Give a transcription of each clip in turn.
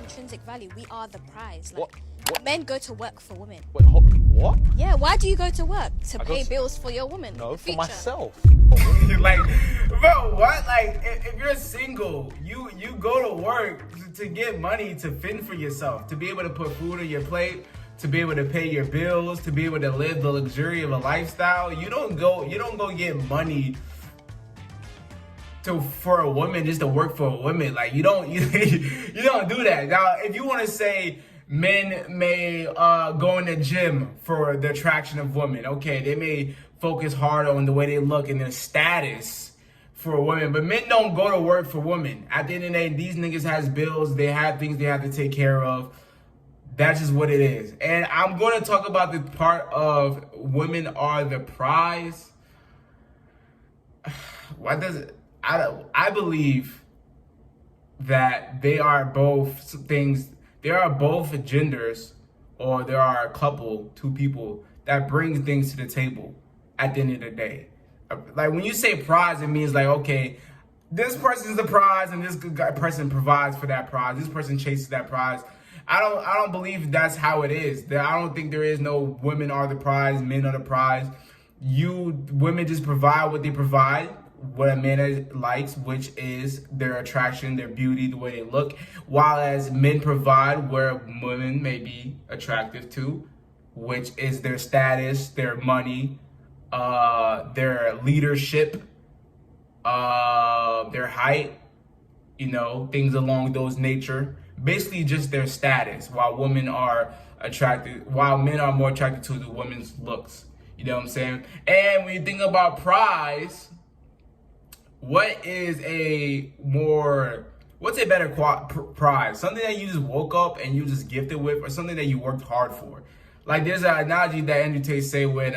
intrinsic value. We are the prize. What? Men go to work for women. Wait, what? Yeah, why do you go to work? To pay bills for your woman? No, for future. myself. Like, bro, what? Like, if you're single, you go to work to get money to fend for yourself, to be able to put food on your plate, to be able to pay your bills, to be able to live the luxury of a lifestyle. You don't go get money for a woman just to work for a woman. Like, you don't do that. Now, if you want to say men may go in the gym for the attraction of women, okay, they may focus hard on the way they look and their status for women, but men don't go to work for women. At the end of the day, these niggas has bills, they have things they have to take care of. That's just what it is. And I'm going to talk about the part of women are the prize. What does it? I believe that they are both things. There are both genders, or there are a couple, two people that bring things to the table at the end of the day. Like, when you say prize, it means like, okay, this person's the prize and this person provides for that prize. This person chases that prize. I don't believe that's how it is. I don't think there is no women are the prize, men are the prize. Women just provide what they provide, what a man likes, which is their attraction, their beauty, the way they look, while as men provide where women may be attractive to, which is their status, their money, their leadership, their height, things along those nature. Basically just their status, while men are more attracted to the women's looks. You know what I'm saying? And when you think about prize, what's a better prize? Something that you just woke up and you just gifted with, or something that you worked hard for? Like, there's an analogy that Andrew Tate say when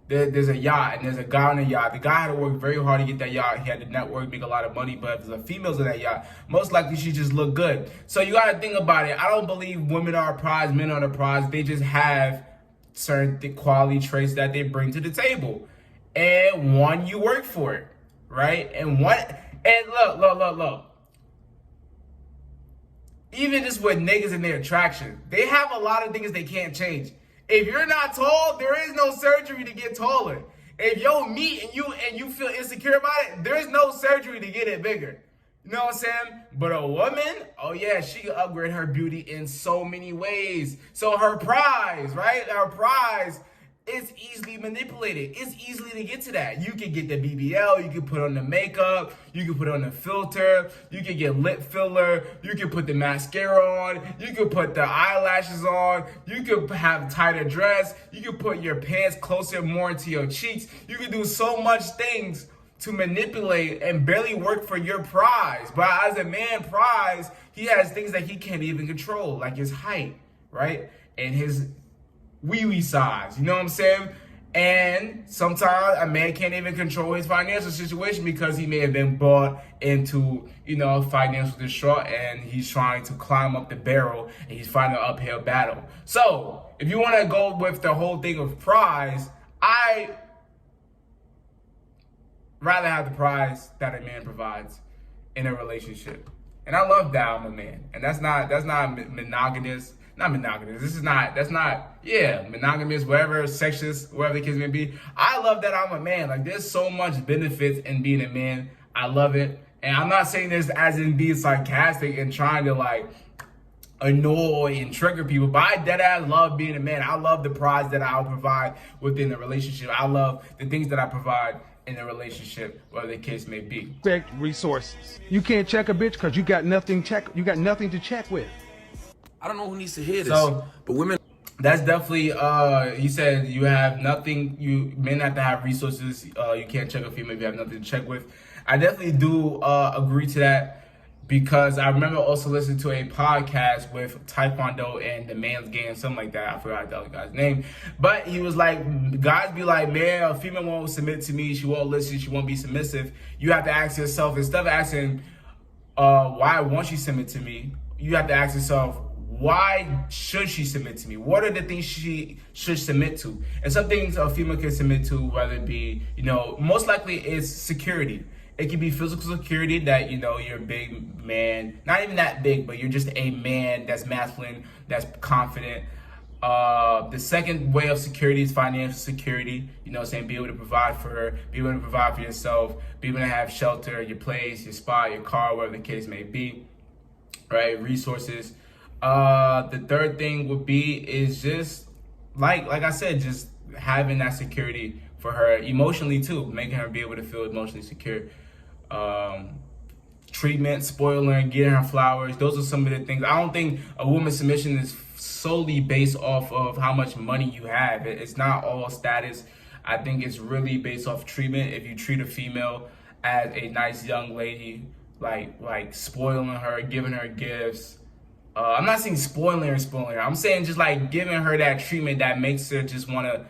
there's a yacht and there's a guy on the yacht. The guy had to work very hard to get that yacht. He had to network, make a lot of money, but if there's females on that yacht, most likely she just look good. So you gotta think about it. I don't believe women are a prize, men are a prize. They just have certain quality traits that they bring to the table. And one, you work for it, right? And look. Even just with niggas and their attraction, they have a lot of things they can't change. If you're not tall, there is no surgery to get taller. If you're meat and you feel insecure about it, there's no surgery to get it bigger. You know what I'm saying? But a woman, oh yeah, she can upgrade her beauty in so many ways. So her prize, right? Her prize is easily manipulated. It's easily to get to that. You can get the BBL, you can put on the makeup, you can put on the filter, you can get lip filler, you can put the mascara on, you can put the eyelashes on, you can have tighter dress, you can put your pants closer more into your cheeks. You can do so much things to manipulate and barely work for your prize. But as a man prize, he has things that he can't even control, like his height, right? And his wee size, you know what I'm saying? And sometimes a man can't even control his financial situation because he may have been brought into, financial distraught, and he's trying to climb up the barrel and he's fighting an uphill battle. So if you want to go with the whole thing of prize, I rather have the prize that a man provides in a relationship. And I love that I'm a man. And that's not monogamous. Not monogamous. Monogamous, whatever, sexist, whatever the case may be. I love that I'm a man. Like, there's so much benefits in being a man. I love it. And I'm not saying this as in being sarcastic and trying to, like, annoy and trigger people, but I deadass love being a man. I love the prize that I'll provide within the relationship. I love the things that I provide in a relationship, whatever the case may be. Resources. You can't check a bitch because you got nothing to check with. I don't know who needs to hear this, but women. That's definitely, he said you have nothing, you may not have to have resources, you can't check a female if you have nothing to check with. I definitely do agree to that, because I remember also listening to a podcast with TyKwonDoe and the Man's Game, something like that. I forgot that guy's name. But he was like, guys be like, man, a female won't submit to me, she won't listen, she won't be submissive. You have to ask yourself, instead of asking, why won't she submit to me, you have to ask yourself, why should she submit to me? What are the things she should submit to? And some things a female can submit to, whether it be, most likely it's security. It could be physical security, that, you know, you're a big man, not even that big, but you're just a man that's masculine, that's confident. The second way of security is financial security. You know what I'm saying? Be able to provide for her, be able to provide for yourself, be able to have shelter, your place, your spot, your car, whatever the case may be, right? Resources. The third thing would be is just, like I said, just having that security for her emotionally too, making her be able to feel emotionally secure. Treatment, spoiling, getting her flowers. Those are some of the things. I don't think a woman's submission is solely based off of how much money you have. It's not all status. I think it's really based off treatment. If you treat a female as a nice young lady, like spoiling her, giving her gifts. I'm not saying spoiling her. I'm saying just like giving her that treatment that makes her just want to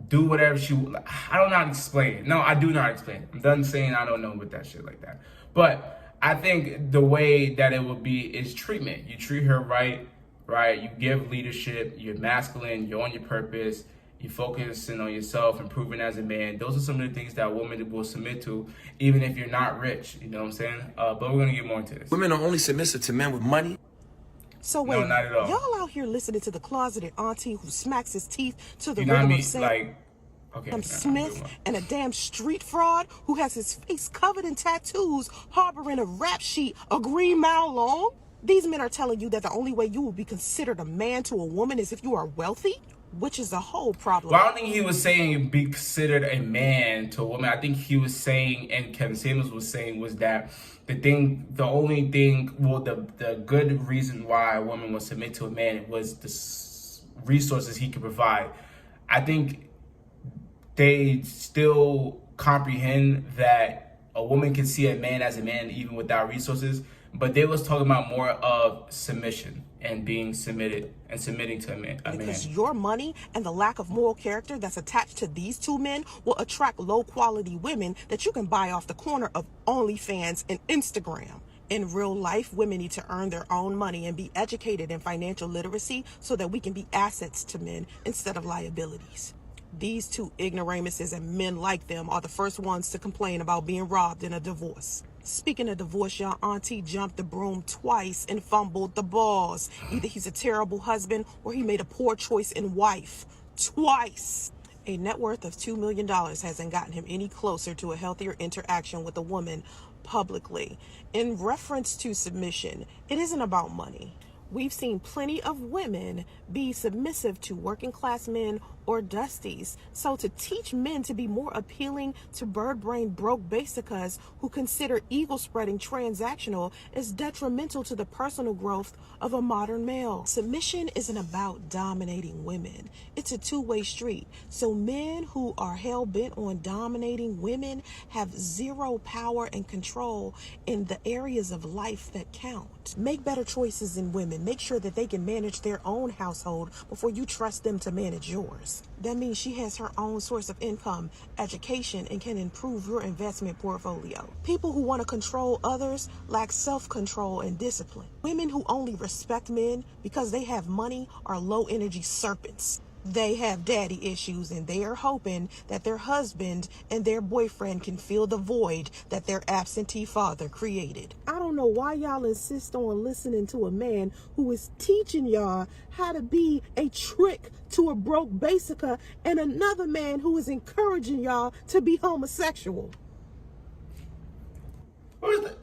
do whatever she. I don't know how to explain it. No, I do know how to explain it. I'm done saying I don't know with that shit like that. But I think the way that it would be is treatment. You treat her right? You give leadership. You're masculine. You're on your purpose. You focusing on yourself, improving as a man. Those are some of the things that women will submit to, even if you're not rich. You know what I'm saying? But we're gonna get more into this. Women are only submissive to men with money. So wait, no, not at all. Y'all out here listening to the closeted auntie who smacks his teeth to the You know what I rhythm mean? of saying, Like, okay, Smith, and a damn street fraud who has his face covered in tattoos, harboring a rap sheet a green mile long? These men are telling you that the only way you will be considered a man to a woman is if you are wealthy, which is the whole problem. Well, I don't think he was saying be considered a man to a woman. I think he was saying, and Kevin Samuels was saying, was that the only thing, well, the good reason why a woman would submit to a man was the resources he could provide. I think they still comprehend that a woman can see a man as a man even without resources, but they was talking about more of submission and being submitted and submitting to a man. Because your money and the lack of moral character that's attached to these two men will attract low quality women that you can buy off the corner of OnlyFans and Instagram. In real life, women need to earn their own money and be educated in financial literacy so that we can be assets to men instead of liabilities. These two ignoramuses and men like them are the first ones to complain about being robbed in a divorce. Speaking of divorce, your auntie jumped the broom twice and fumbled the balls. Either he's a terrible husband or he made a poor choice in wife. Twice. A net worth of $2 million hasn't gotten him any closer to a healthier interaction with a woman publicly. In reference to submission, it isn't about money. We've seen plenty of women be submissive to working class men or dusties. So to teach men to be more appealing to bird-brained broke basicas who consider ego-spreading transactional is detrimental to the personal growth of a modern male. Submission isn't about dominating women. It's a two-way street. So men who are hell-bent on dominating women have zero power and control in the areas of life that count. Make better choices in women. Make sure that they can manage their own household before you trust them to manage yours. That means she has her own source of income, education, and can improve your investment portfolio. People who want to control others lack self-control and discipline. Women who only respect men because they have money are low-energy serpents. They have daddy issues and they are hoping that their husband and their boyfriend can fill the void that their absentee father created. I don't know why y'all insist on listening to a man who is teaching y'all how to be a trick to a broke basica and another man who is encouraging y'all to be homosexual. Where's the...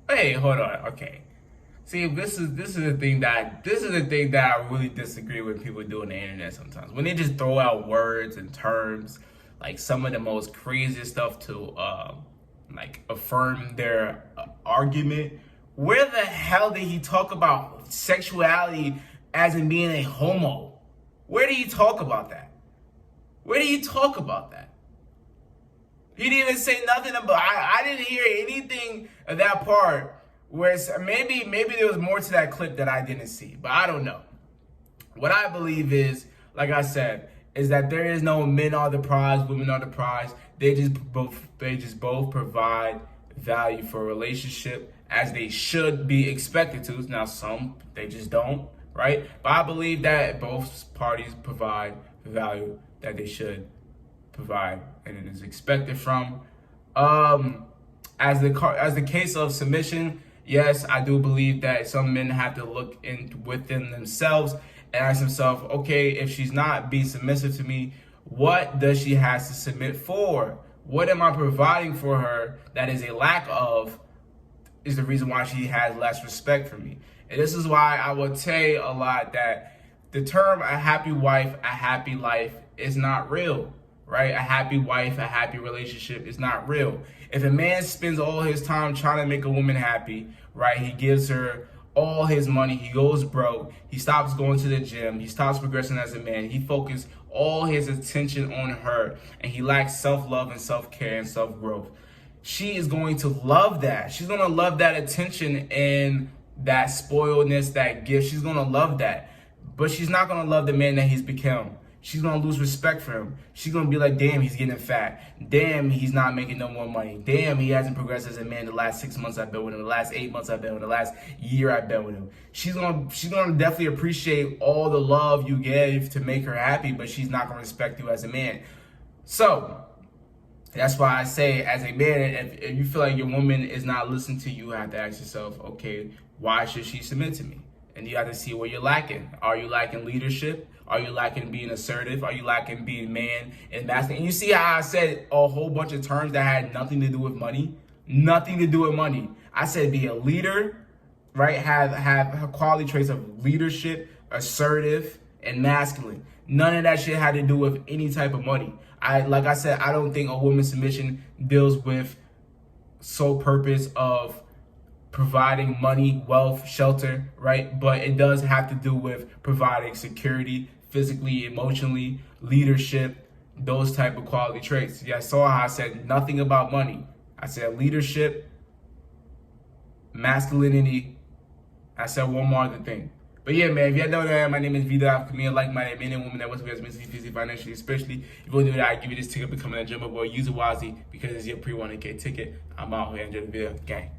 Hey, hold on. Okay. See, this is the thing that I really disagree with people do on the internet sometimes. When they just throw out words and terms, like some of the most craziest stuff to like affirm their argument. Where the hell did he talk about sexuality as in being a homo? Where did he talk about that? Where did he talk about that? He didn't even say nothing about. I didn't hear anything of that part. Whereas maybe there was more to that clip that I didn't see, but I don't know. What I believe is, like I said, is that there is no men are the prize, women are the prize. They just both provide value for a relationship as they should be expected to. Now some they just don't, right? But I believe that both parties provide the value that they should provide and it is expected from. As the case of submission, yes, I do believe that some men have to look in within themselves and ask themselves, okay, if she's not being submissive to me, what does she have to submit for? What am I providing for her that is a lack of, is the reason why she has less respect for me? And this is why I would say a lot that the term a happy wife, a happy life is not real, right? A happy wife, a happy relationship is not real. If a man spends all his time trying to make a woman happy, right? He gives her all his money, he goes broke, he stops going to the gym, he stops progressing as a man, he focuses all his attention on her, and he lacks self-love and self-care and self-growth. She is going to love that. She's going to love that attention and that spoiledness, that gift. She's going to love that. But she's not going to love the man that he's become. She's going to lose respect for him. She's going to be like, damn, he's getting fat. Damn, he's not making no more money. Damn, he hasn't progressed as a man the last 6 months I've been with him, the last 8 months I've been with him, the last year I've been with him. She's going to definitely appreciate all the love you gave to make her happy, but she's not going to respect you as a man. So that's why I say, as a man, if you feel like your woman is not listening to you, you have to ask yourself, okay, why should she submit to me? And you have to see where you're lacking. Are you lacking leadership? Are you lacking being assertive? Are you lacking being man and masculine? And you see how I said a whole bunch of terms that had nothing to do with money? Nothing to do with money. I said be a leader, right? Have quality traits of leadership, assertive, and masculine. None of that shit had to do with any type of money. Like I said, I don't think a woman's submission deals with sole purpose of providing money, wealth, shelter, right? But it does have to do with providing security, physically, emotionally, leadership, those type of quality traits. Yeah, I saw how I said nothing about money. I said leadership, masculinity. I said one more other thing. But yeah, man, if you don't know, my name is vDunkk. Me, like-minded men and women that wants to be physically, financially, especially. If you want to do that, I give you this ticket, becoming a jumbo boy. Use it wisely because it's your pre-1K ticket. I'm out here. Enjoy the video. Gang.